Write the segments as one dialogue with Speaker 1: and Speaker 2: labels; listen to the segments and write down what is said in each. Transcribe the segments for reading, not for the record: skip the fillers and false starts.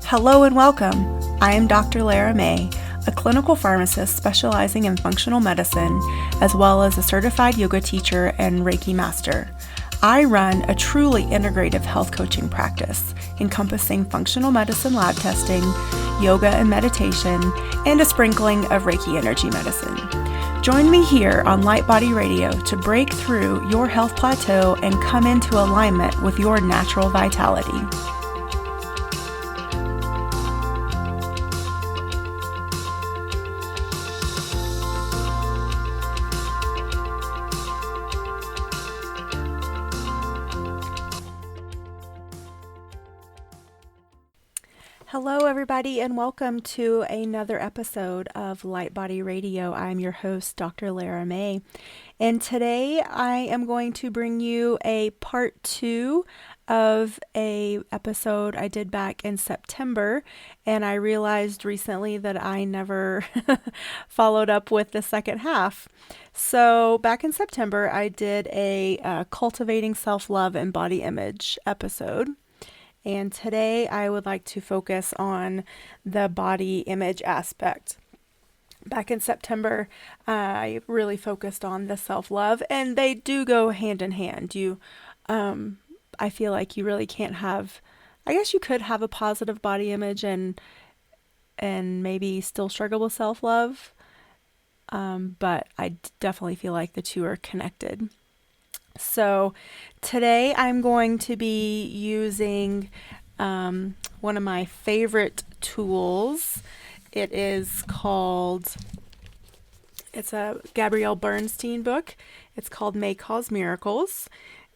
Speaker 1: Hello and welcome. I am Dr. Lara, a clinical pharmacist specializing in functional medicine, as well as a certified yoga teacher and Reiki master. I run a truly integrative health coaching practice encompassing functional medicine lab testing, yoga and meditation, and a sprinkling of Reiki energy medicine. Join me here on Light Body Radio to break through your health plateau and come into alignment with your natural vitality. Hello, everybody, and welcome to another episode of Light Body Radio. I'm your host, Dr. Lara May, and today I am going to bring you a part 2 of a episode I did back in September, and I realized recently that I never followed up with the second half. So back in September, I did a Cultivating Self-Love and Body Image episode. And today I would like to focus on the body image aspect. Back in September, I really focused on the self-love, and they do go hand in hand. I feel like you really can't have, I guess you could have a positive body image and maybe still struggle with self-love, but I definitely feel like the two are connected. So today I'm going to be using one of my favorite tools. It's a Gabrielle Bernstein book. It's called May Cause Miracles,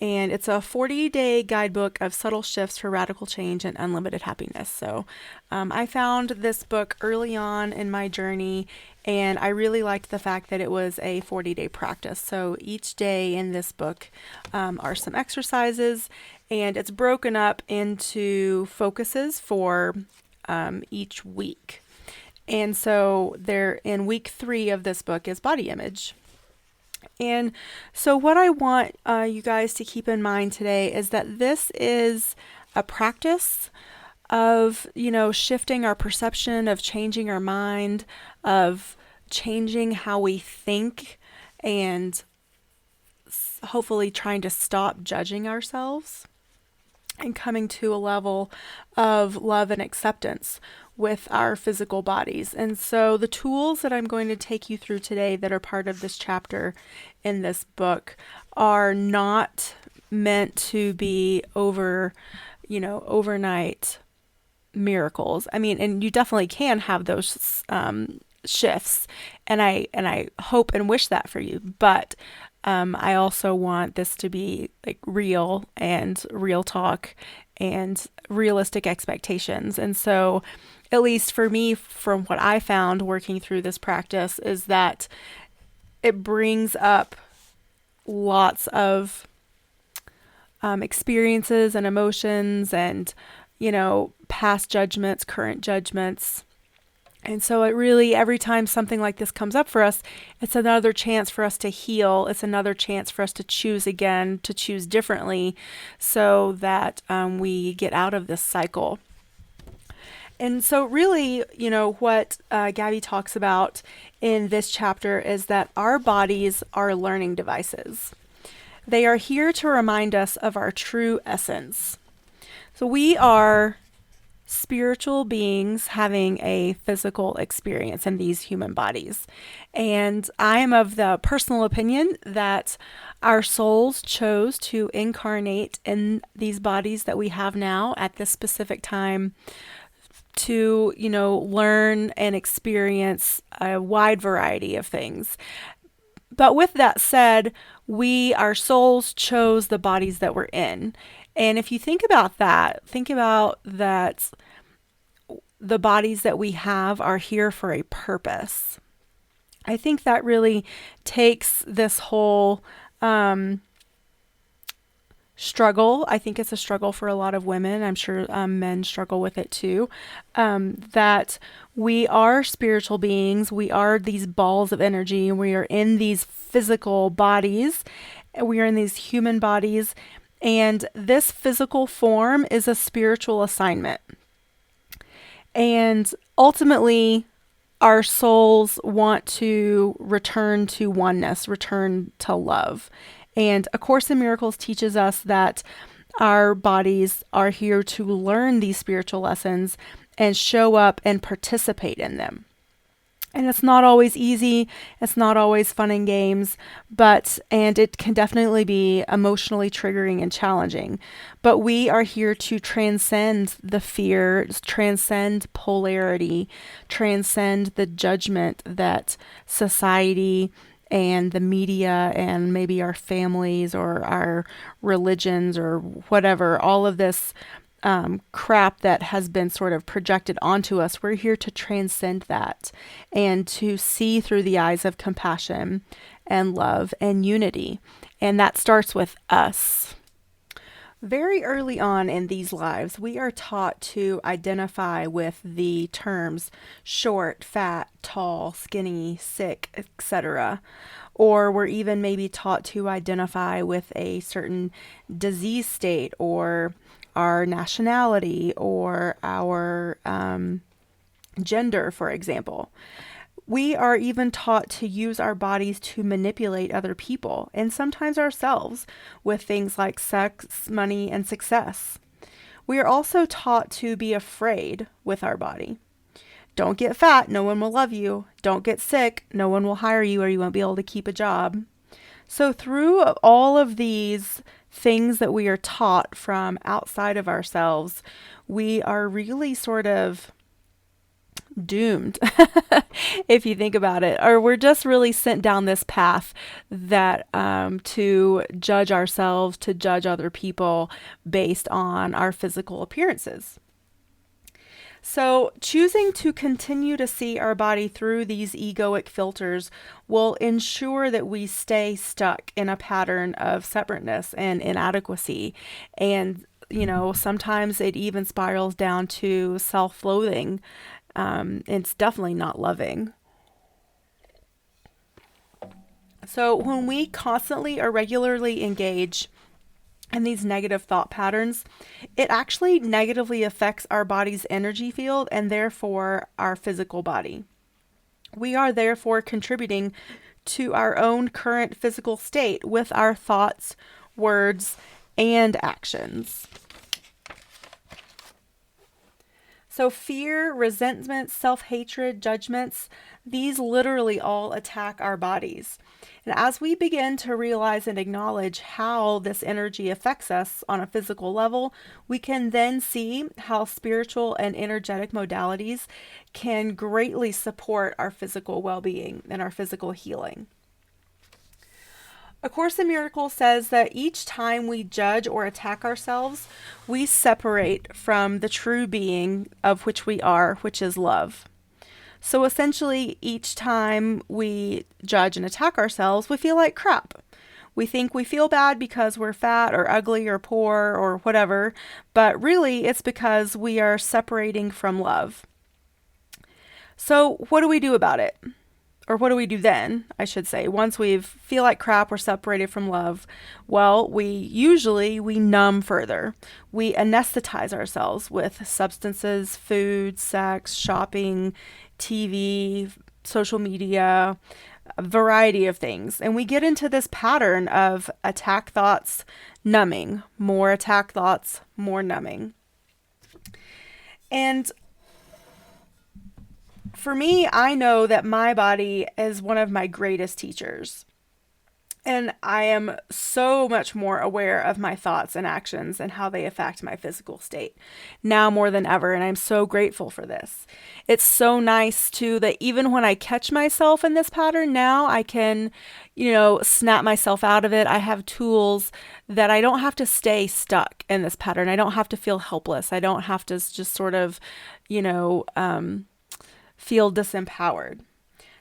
Speaker 1: and it's a 40-day guidebook of subtle shifts for radical change and unlimited happiness. So I found this book early on in my journey, and I really liked the fact that it was a 40-day practice. So each day in this book are some exercises, and it's broken up into focuses for each week. And so there, in week 3 of this book is body image. And so what I want you guys to keep in mind today is that this is a practice of, shifting our perception, of changing our mind, of changing how we think, and hopefully trying to stop judging ourselves and coming to a level of love and acceptance with our physical bodies. And so the tools that I'm going to take you through today that are part of this chapter in this book are not meant to be overnight miracles. I mean, and you definitely can have those shifts, and I hope and wish that for you, but I also want this to be like real and real talk and realistic expectations. And so, at least for me, from what I found working through this practice, is that it brings up lots of experiences and emotions and, past judgments, current judgments. And so it really, every time something like this comes up for us, it's another chance for us to heal. It's another chance for us to choose again, to choose differently, so that we get out of this cycle. And so really, what Gabby talks about in this chapter is that our bodies are learning devices. They are here to remind us of our true essence. So we are spiritual beings having a physical experience in these human bodies. And I am of the personal opinion that our souls chose to incarnate in these bodies that we have now at this specific time to, learn and experience a wide variety of things. But with that said, our souls chose the bodies that we're in. And if you think about that the bodies that we have are here for a purpose. I think that really takes this whole struggle. I think it's a struggle for a lot of women. I'm sure men struggle with it too. That we are spiritual beings. We are these balls of energy, and we are in these physical bodies. We are in these human bodies. And this physical form is a spiritual assignment. And ultimately, our souls want to return to oneness, return to love. And A Course in Miracles teaches us that our bodies are here to learn these spiritual lessons and show up and participate in them. And it's not always easy, it's not always fun and games, and it can definitely be emotionally triggering and challenging. But we are here to transcend the fear, transcend polarity, transcend the judgment that society and the media and maybe our families or our religions or whatever, all of this crap that has been sort of projected onto us. We're here to transcend that and to see through the eyes of compassion and love and unity. And that starts with us. Very early on in these lives, we are taught to identify with the terms short, fat, tall, skinny, sick, etc. Or we're even maybe taught to identify with a certain disease state or our nationality or our gender, for example. We are even taught to use our bodies to manipulate other people and sometimes ourselves with things like sex, money, and success. We are also taught to be afraid with our body. Don't get fat, no one will love you. Don't get sick, no one will hire you or you won't be able to keep a job. So through all of these things that we are taught from outside of ourselves, we are really sort of doomed, if you think about it, or we're just really sent down this path that to judge ourselves, to judge other people based on our physical appearances. So choosing to continue to see our body through these egoic filters will ensure that we stay stuck in a pattern of separateness and inadequacy. And, sometimes it even spirals down to self-loathing. It's definitely not loving. So when we constantly or regularly engage in these negative thought patterns, it actually negatively affects our body's energy field and therefore our physical body. We are therefore contributing to our own current physical state with our thoughts, words, and actions. So fear, resentment, self-hatred, judgments, these literally all attack our bodies. And as we begin to realize and acknowledge how this energy affects us on a physical level, we can then see how spiritual and energetic modalities can greatly support our physical well-being and our physical healing. A Course in Miracles says that each time we judge or attack ourselves, we separate from the true being of which we are, which is love. So essentially, each time we judge and attack ourselves, we feel like crap. We think we feel bad because we're fat or ugly or poor or whatever, but really it's because we are separating from love. So what do we do about it? Or what do we do then, I should say, once we feel like crap, we're separated from love? Well, we numb further. We anesthetize ourselves with substances, food, sex, shopping, TV, social media, a variety of things. And we get into this pattern of attack thoughts, numbing, more attack thoughts, more numbing. And for me, I know that my body is one of my greatest teachers. And I am so much more aware of my thoughts and actions and how they affect my physical state now more than ever. And I'm so grateful for this. It's so nice too that even when I catch myself in this pattern now, I can, snap myself out of it. I have tools that I don't have to stay stuck in this pattern. I don't have to feel helpless. I don't have to just sort of, feel disempowered.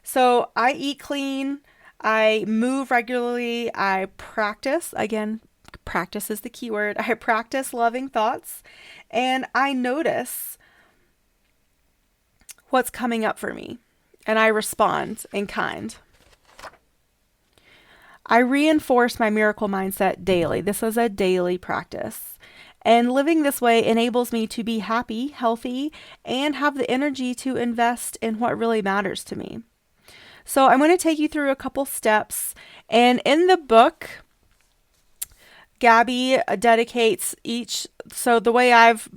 Speaker 1: So I eat clean. I move regularly. I practice. Again, practice is the key word. I practice loving thoughts and I notice what's coming up for me and I respond in kind. I reinforce my miracle mindset daily. This is a daily practice. And living this way enables me to be happy, healthy, and have the energy to invest in what really matters to me. So I'm going to take you through a couple steps. And in the book, Gabby dedicates each. So the way I've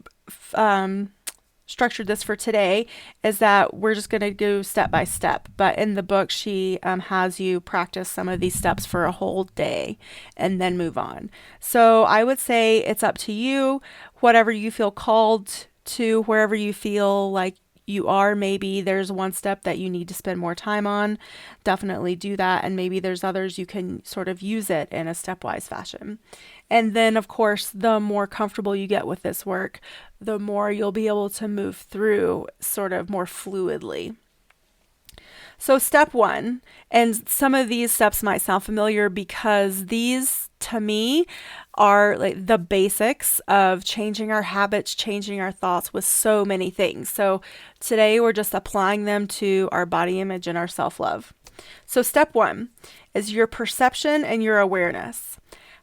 Speaker 1: structured this for today is that we're just going to go step by step. But in the book, she has you practice some of these steps for a whole day and then move on. So I would say it's up to you, whatever you feel called to, wherever you feel like you are. Maybe there's one step that you need to spend more time on. Definitely do that. And maybe there's others you can sort of use it in a stepwise fashion. And then, of course, the more comfortable you get with this work, the more you'll be able to move through sort of more fluidly. So step one, and some of these steps might sound familiar because these, to me, are like the basics of changing our habits, changing our thoughts with so many things. So today we're just applying them to our body image and our self-love. So step one is your perception and your awareness.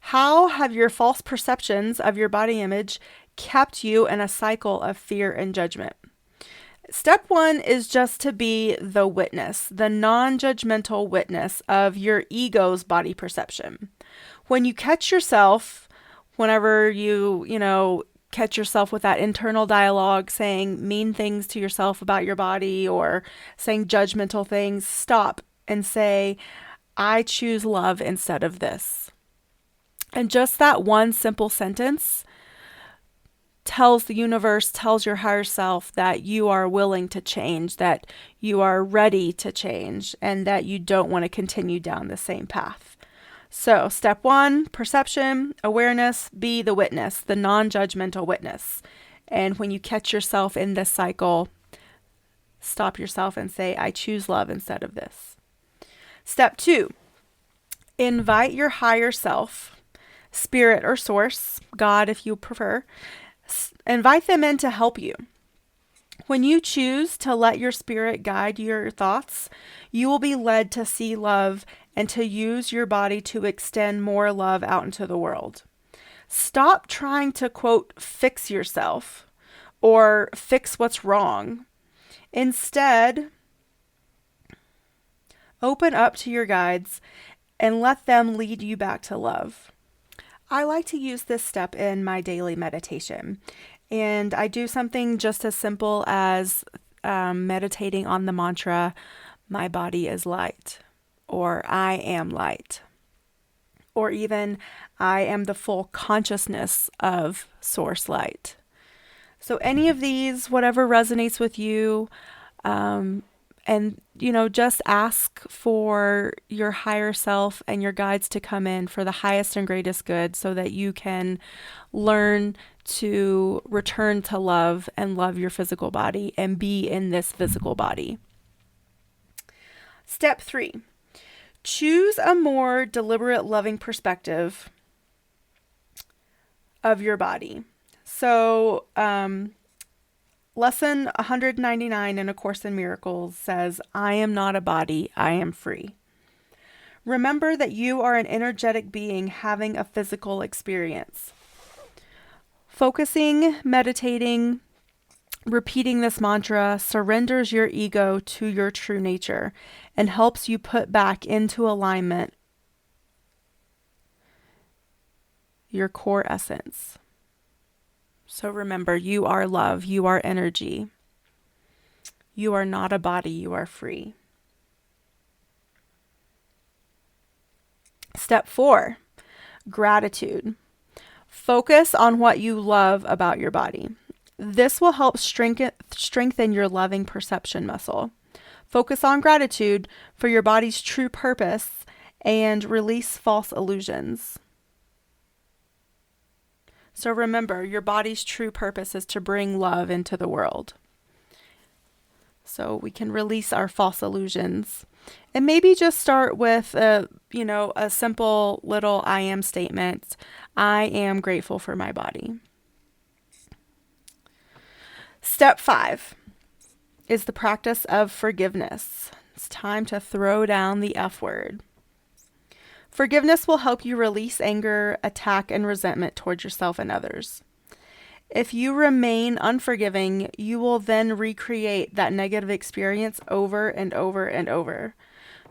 Speaker 1: How have your false perceptions of your body image kept you in a cycle of fear and judgment? Step one is just to be the witness, the non-judgmental witness of your ego's body perception. When you catch yourself, whenever you catch yourself with that internal dialogue, saying mean things to yourself about your body or saying judgmental things, stop and say, I choose love instead of this. And just that one simple sentence tells the universe, tells your higher self that you are willing to change, that you are ready to change, and that you don't want to continue down the same path. So step one, perception, awareness, be the witness, the non-judgmental witness. And when you catch yourself in this cycle, stop yourself and say, I choose love instead of this. Step two, invite your higher self, spirit or source, God if you prefer, invite them in to help you. When you choose to let your spirit guide your thoughts, you will be led to see love and to use your body to extend more love out into the world. Stop trying to, quote, fix yourself or fix what's wrong. Instead, open up to your guides and let them lead you back to love. I like to use this step in my daily meditation, and I do something just as simple as meditating on the mantra, my body is light, or I am light, or even I am the full consciousness of source light. So any of these, whatever resonates with you, and, just ask for your higher self and your guides to come in for the highest and greatest good so that you can learn to return to love and love your physical body and be in this physical body. Step three, choose a more deliberate, loving perspective of your body. So, Lesson 199 in A Course in Miracles says, I am not a body, I am free. Remember that you are an energetic being having a physical experience. Focusing, meditating, repeating this mantra surrenders your ego to your true nature and helps you put back into alignment your core essence. So remember, you are love, you are energy. You are not a body, you are free. Step 4, gratitude. Focus on what you love about your body. This will help strengthen your loving perception muscle. Focus on gratitude for your body's true purpose and release false illusions. So remember, your body's true purpose is to bring love into the world. So we can release our false illusions. And maybe just start with a simple little I am statement. I am grateful for my body. Step 5 is the practice of forgiveness. It's time to throw down the F word. Forgiveness will help you release anger, attack, and resentment towards yourself and others. If you remain unforgiving, you will then recreate that negative experience over and over and over.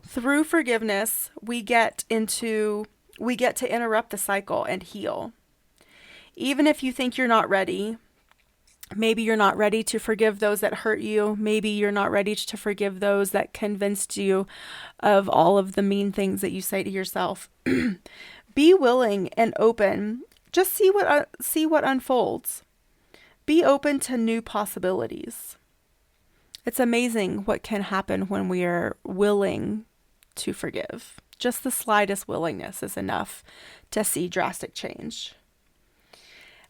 Speaker 1: Through forgiveness, we get to interrupt the cycle and heal. Even if you think you're not ready, maybe you're not ready to forgive those that hurt you. Maybe you're not ready to forgive those that convinced you of all of the mean things that you say to yourself. Be willing and open. Just see what unfolds. Be open to new possibilities. It's amazing what can happen when we are willing to forgive. Just the slightest willingness is enough to see drastic change.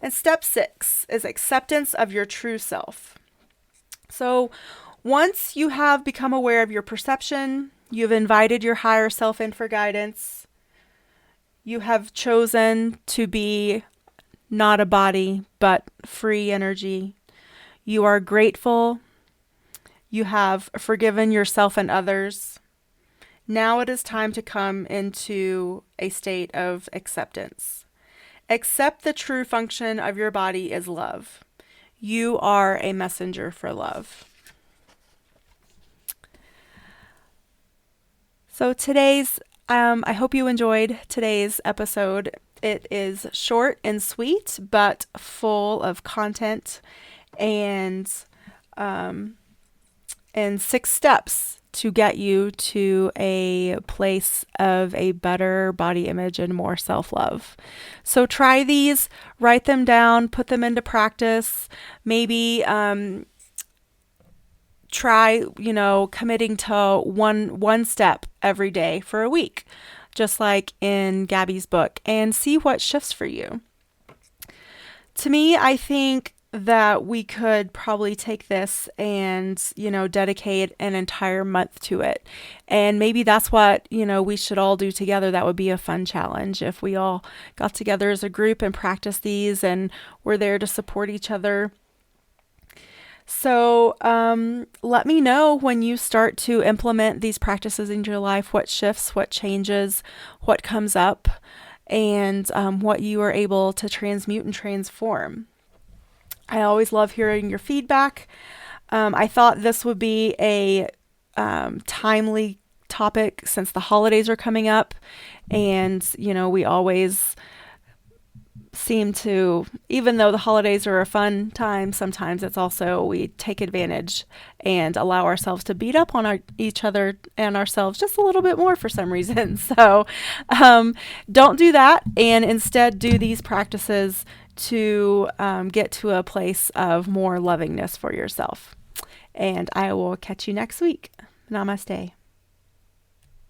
Speaker 1: And step 6 is acceptance of your true self. So once you have become aware of your perception, you've invited your higher self in for guidance, you have chosen to be not a body, but free energy. You are grateful. You have forgiven yourself and others. Now it is time to come into a state of acceptance. Accept the true function of your body is love. You are a messenger for love. So I hope you enjoyed today's episode. It is short and sweet, but full of content and 6 steps to get you to a place of a better body image and more self-love. So try these, write them down, put them into practice. Maybe try, committing to one step every day for a week, just like in Gabby's book, and see what shifts for you. To me, I think that we could probably take this and, dedicate an entire month to it. And maybe that's what, we should all do together. That would be a fun challenge if we all got together as a group and practiced these and we're there to support each other. So let me know when you start to implement these practices in your life, what shifts, what changes, what comes up, and what you are able to transmute and transform. I always love hearing your feedback. I thought this would be a timely topic since the holidays are coming up. And, we always seem to, even though the holidays are a fun time, sometimes it's also we take advantage and allow ourselves to beat up on each other and ourselves just a little bit more for some reason. So don't do that, and instead do these practices to get to a place of more lovingness for yourself. And I will catch you next week. Namaste.